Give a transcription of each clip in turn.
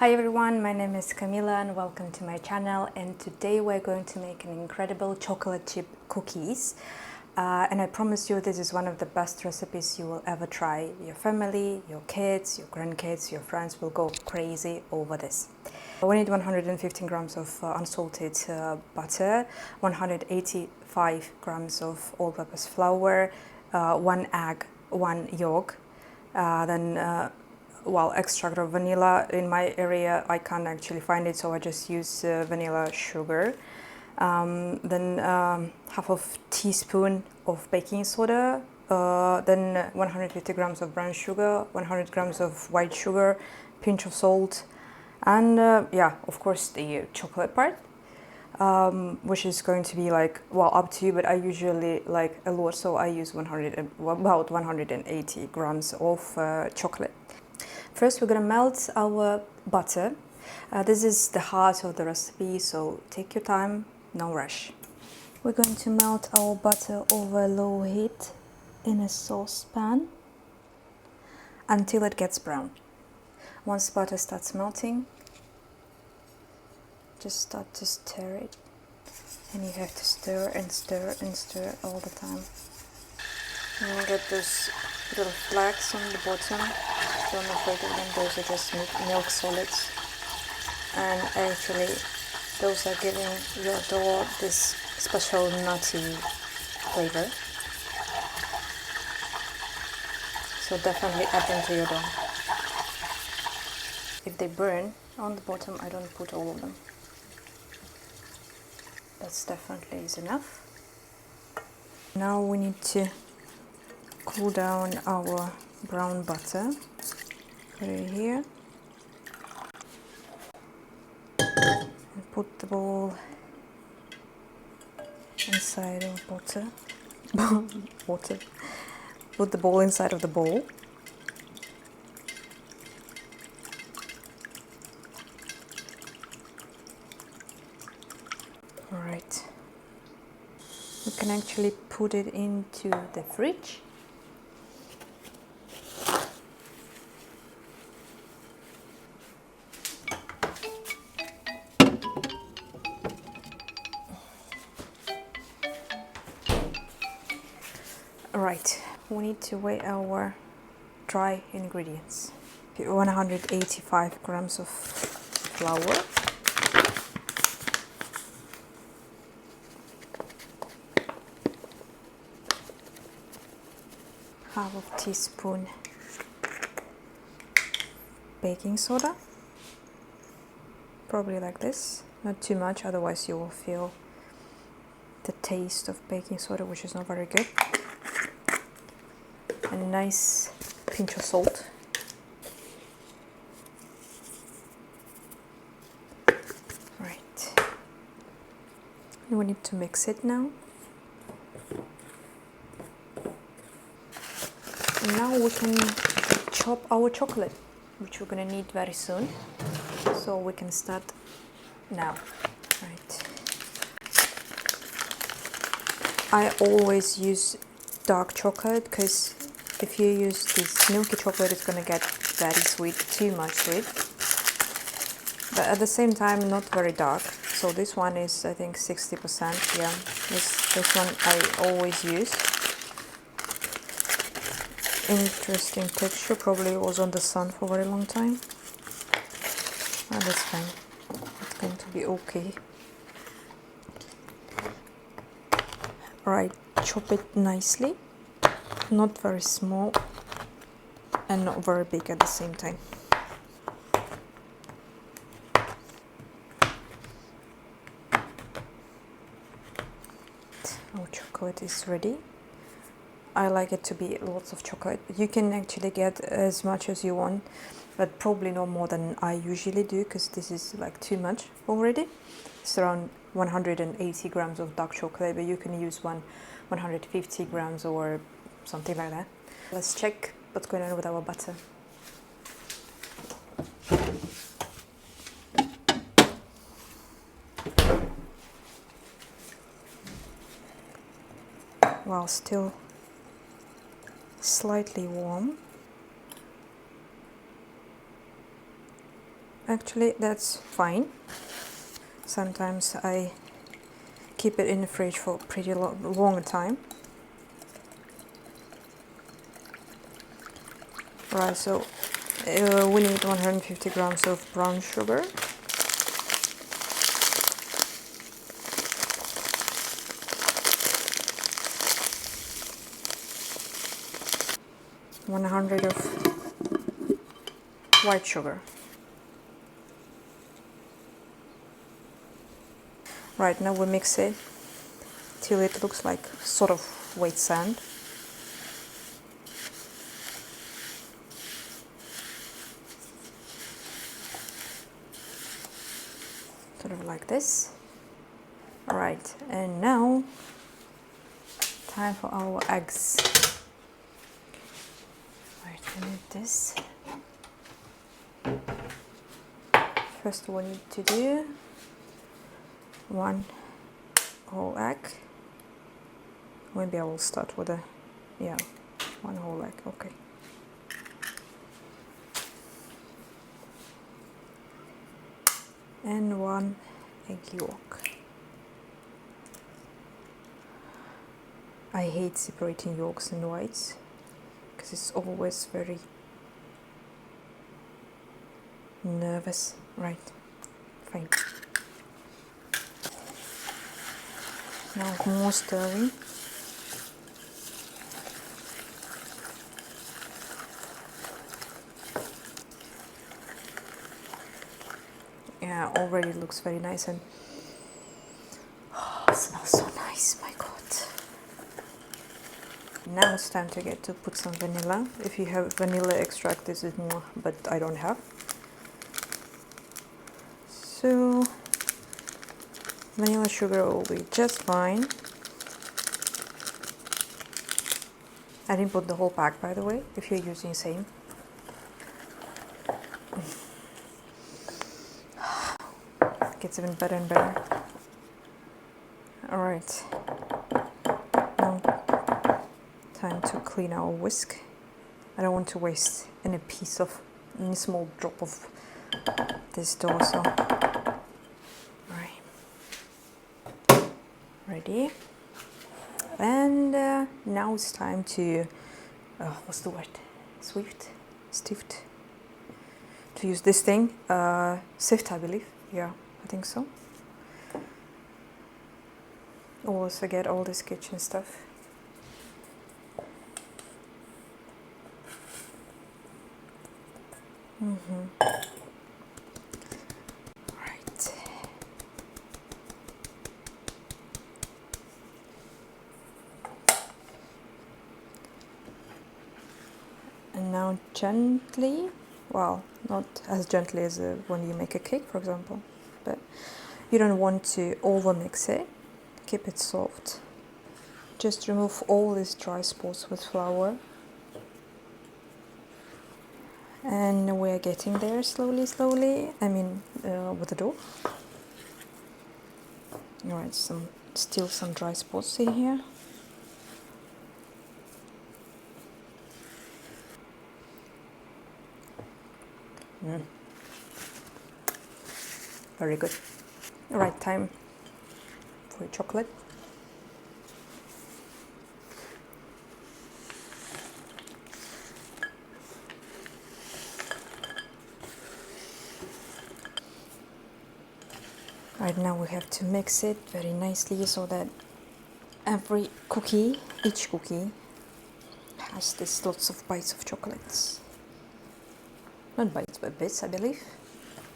Hi everyone, my name is Camila and welcome to my channel, and today we're going to make an incredible chocolate chip cookies. And I promise you this is one of the best recipes you will ever try. Your family, your kids, your grandkids, your friends will go crazy over this. We need 115 grams of unsalted butter, 185 grams of all-purpose flour, 1 egg, 1 yolk, extract of vanilla. In my area I can't actually find it, so I just use vanilla sugar. Half of teaspoon of baking soda, then 150 grams of brown sugar, 100 grams of white sugar, pinch of salt, and of course the chocolate part, which is going to be up to you, but I usually like a lot, so I use about 180 grams of chocolate. First, we're going to melt our butter. This is the heart of the recipe, so take your time, no rush. We're going to melt our butter over low heat in a saucepan until it gets brown. Once butter starts melting, just start to stir it, and you have to stir and stir and stir all the time. And you get those little flecks on the bottom. Don't afraid of them, those are just milk solids, and actually those are giving your dough this special nutty flavor, so definitely add them to your dough. If they burn on the bottom, I don't put all of them. That's definitely is enough. Now we need to cool down our brown butter. Put it here and put the bowl inside of butter. Put the bowl inside of the bowl. Alright, we can actually put it into the fridge. Right, we need to weigh our dry ingredients. 185 grams of flour, half of teaspoon baking soda, probably like this, not too much, otherwise you will feel the taste of baking soda, which is not very good. A nice pinch of salt. Right. And we need to mix it now. And now we can chop our chocolate, which we're going to need very soon. So we can start now. Right. I always use dark chocolate because if you use this milky chocolate, it's going to get very sweet, too much sweet. But at the same time, not very dark. So this one is, I think, 60%. Yeah, this one I always use. Interesting texture. Probably was on the sun for a very long time. Oh, that's fine. It's going to be okay. Right, chop it nicely. Not very small and not very big at the same time. Our chocolate is ready. I like it to be lots of chocolate. You can actually get as much as you want, but probably no more than I usually do, because this is like too much already. It's around 180 grams of dark chocolate, but you can use 150 grams or something like that. Let's check what's going on with our butter. Well, still slightly warm. actually that's fine. Sometimes I keep it in the fridge for a pretty long time. Right, so we need 150 grams of brown sugar. $100 of white sugar. Right, now we mix it till it looks like sort of white sand. Sort of like this. Alright, and now time for our eggs. Right, we need this. First we need to do one whole egg. Maybe I will start with one whole egg, okay. And one egg yolk. I hate separating yolks and whites because it's always very nervous. Right, fine. Now more stirring. Yeah, already looks very nice and it smells so nice, my god. Now it's time to put some vanilla. If you have vanilla extract, this is more, but I don't have. So vanilla sugar will be just fine. I didn't put the whole pack, by the way, if you're using same. Gets even better and better. Alright. Now time to clean our whisk. I don't want to waste any small drop of this dough, so ready. And now it's time to what's the word? Stift. To use this thing, sift, I believe. Yeah, I think so. Always forget all this kitchen stuff. Right. And now gently, well, not as gently as when you make a cake, for example, but you don't want to over mix it. Keep it soft. Just remove all these dry spots with flour. And we're getting there slowly. I mean, with the dough. Alright, still some dry spots in here. Very good. Alright, time for chocolate. Right now we have to mix it very nicely so that each cookie has this lots of bites of chocolates. Not bites, but bits, I believe.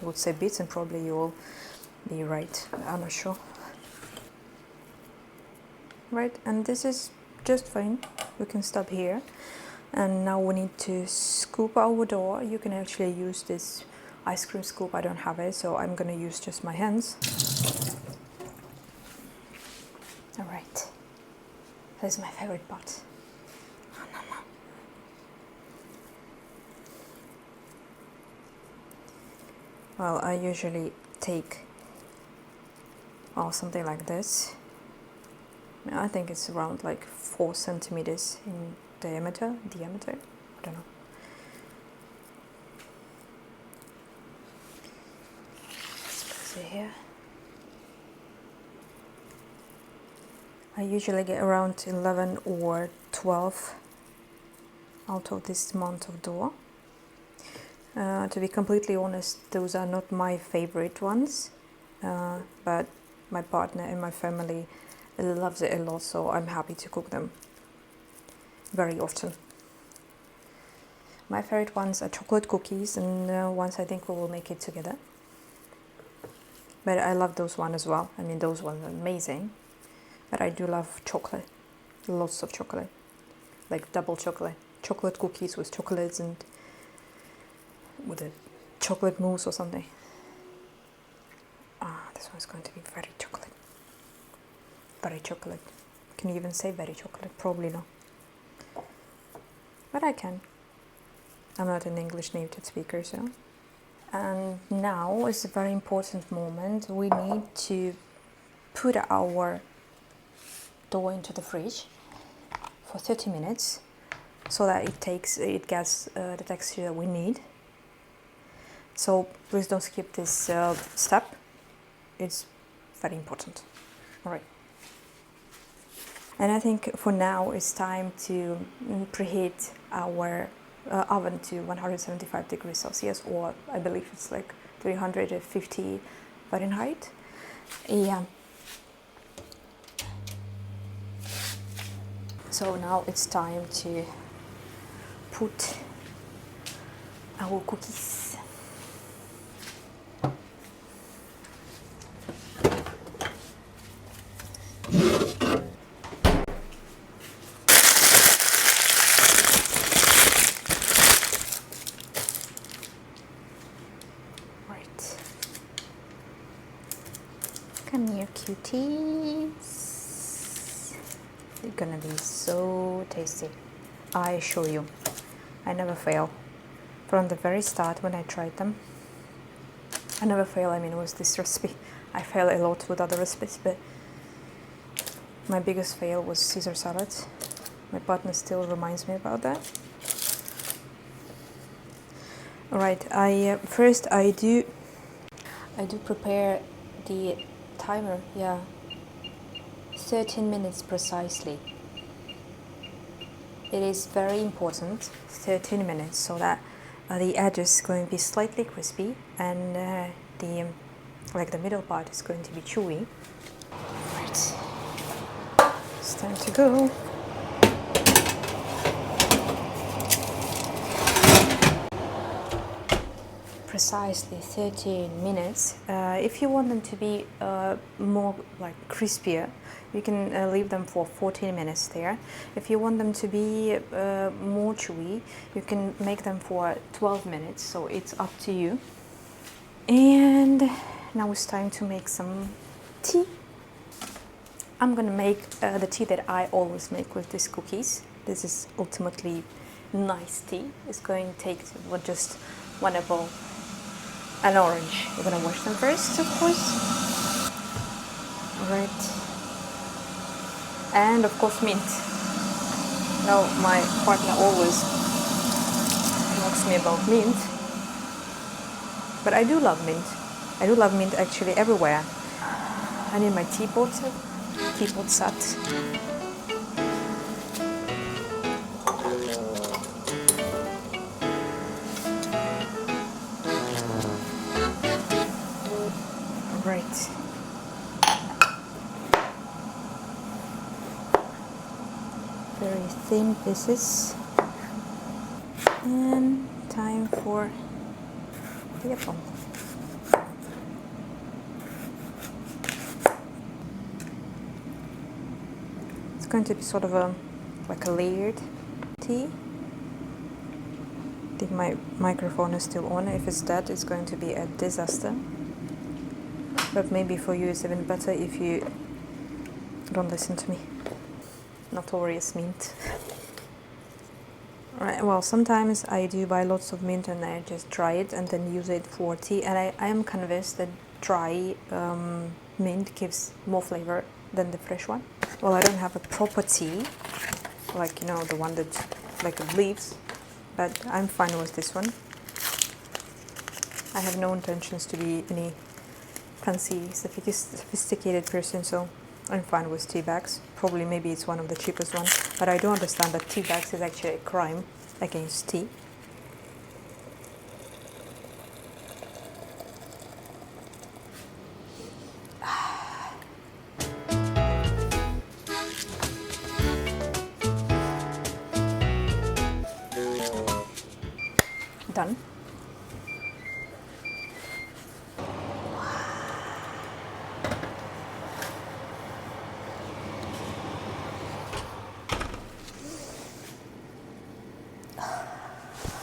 I would say bits, and probably you will be right. I'm not sure. Right, and this is just fine. We can stop here. And now we need to scoop our dough. You can actually use this ice cream scoop. I don't have it, so I'm gonna use just my hands. All right, this is my favorite part. Well, I usually take something like this. I think it's around like 4 centimeters in diameter, I don't know. see here. I usually get around 11 or 12 out of this amount of dough. To be completely honest, those are not my favorite ones, but my partner and my family loves it a lot, so I'm happy to cook them very often. My favorite ones are chocolate cookies, and once I think we will make it together. But I love those ones as well. I mean, those ones are amazing. But I do love chocolate, lots of chocolate, like double chocolate. Chocolate cookies with chocolates and with a chocolate mousse or something. Ah, this one's going to be very chocolate. Very chocolate. Can you even say very chocolate? Probably not. But I can. I'm not an English native speaker, so. And now is a very important moment. We need to put our dough into the fridge for 30 minutes so that it gets the texture that we need. So please don't skip this step. It's very important. All right. And I think for now it's time to preheat our oven to 175 degrees Celsius, or I believe it's like 350 Fahrenheit. Yeah. So now it's time to put our cookies. Right. Come here, cuties. They're gonna be so tasty. I assure you, I never fail. From the very start when I tried them, I never fail. I mean, with this recipe, I fail a lot with other recipes, but my biggest fail was Caesar salad. My partner still reminds me about that. All right, I do prepare the timer. Yeah, 13 minutes precisely. It is very important, 13 minutes, so that the edge is going to be slightly crispy and the middle part is going to be chewy. Right, it's time to go. Precisely 13 minutes. If you want them to be more like crispier, you can leave them for 14 minutes there. If you want them to be more chewy, you can make them for 12 minutes, so it's up to you. And now it's time to make some tea. I'm gonna make the tea that I always make with these cookies. This is ultimately nice tea. It's going to take just 1 apple, an orange. We're gonna wash them first, of course. Right. And of course mint. Now my partner always talks me about mint, but I do love mint. I do love mint actually everywhere. I need my teapot set. Right. Very thin pieces. And time for the apple. It's going to be sort of like a layered tea. I think my microphone is still on. If it's dead, it's going to be a disaster. But maybe for you it's even better if you don't listen to me. Notorious mint. Right, well, sometimes I do buy lots of mint and I just dry it and then use it for tea. And I am convinced that dry mint gives more flavor than the fresh one. Well, I don't have a proper tea, like, you know, the one that like leaves, but I'm fine with this one. I have no intentions to be any fancy, sophisticated person, so I'm fine with tea bags. Probably maybe it's one of the cheapest ones, but I do understand that tea bags is actually a crime against tea. Done.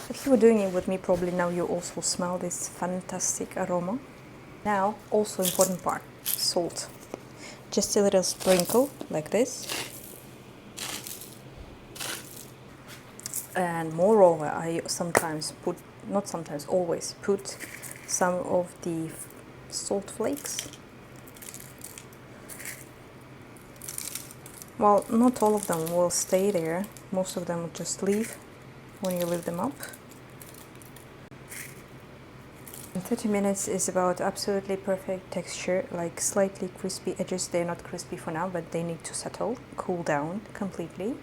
If you were doing it with me, probably now you also smell this fantastic aroma. Now, also important part, salt. Just a little sprinkle like this. And moreover, I sometimes put, not sometimes, always put some of the salt flakes. Well, not all of them will stay there. Most of them will just leave when you leave them up. And 30 minutes is about absolutely perfect texture, like slightly crispy edges. They're not crispy for now, but they need to settle, cool down completely.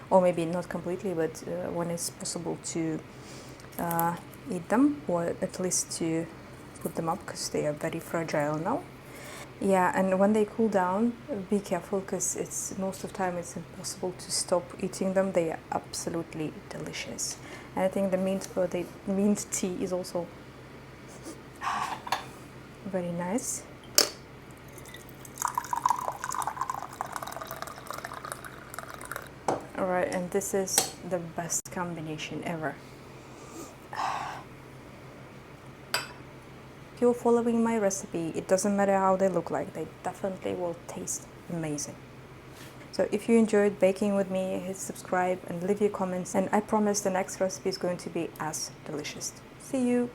Or maybe not completely, but when it's possible to eat them, or at least to put them up, because they are very fragile now. Yeah, and when they cool down, be careful, because it's most of the time it's impossible to stop eating them. They are absolutely delicious. And I think the mint tea is also very nice. Alright, and this is the best combination ever. If you're following my recipe, it doesn't matter how they look like, they definitely will taste amazing. So if you enjoyed baking with me, hit subscribe and leave your comments, and I promise the next recipe is going to be as delicious. See you!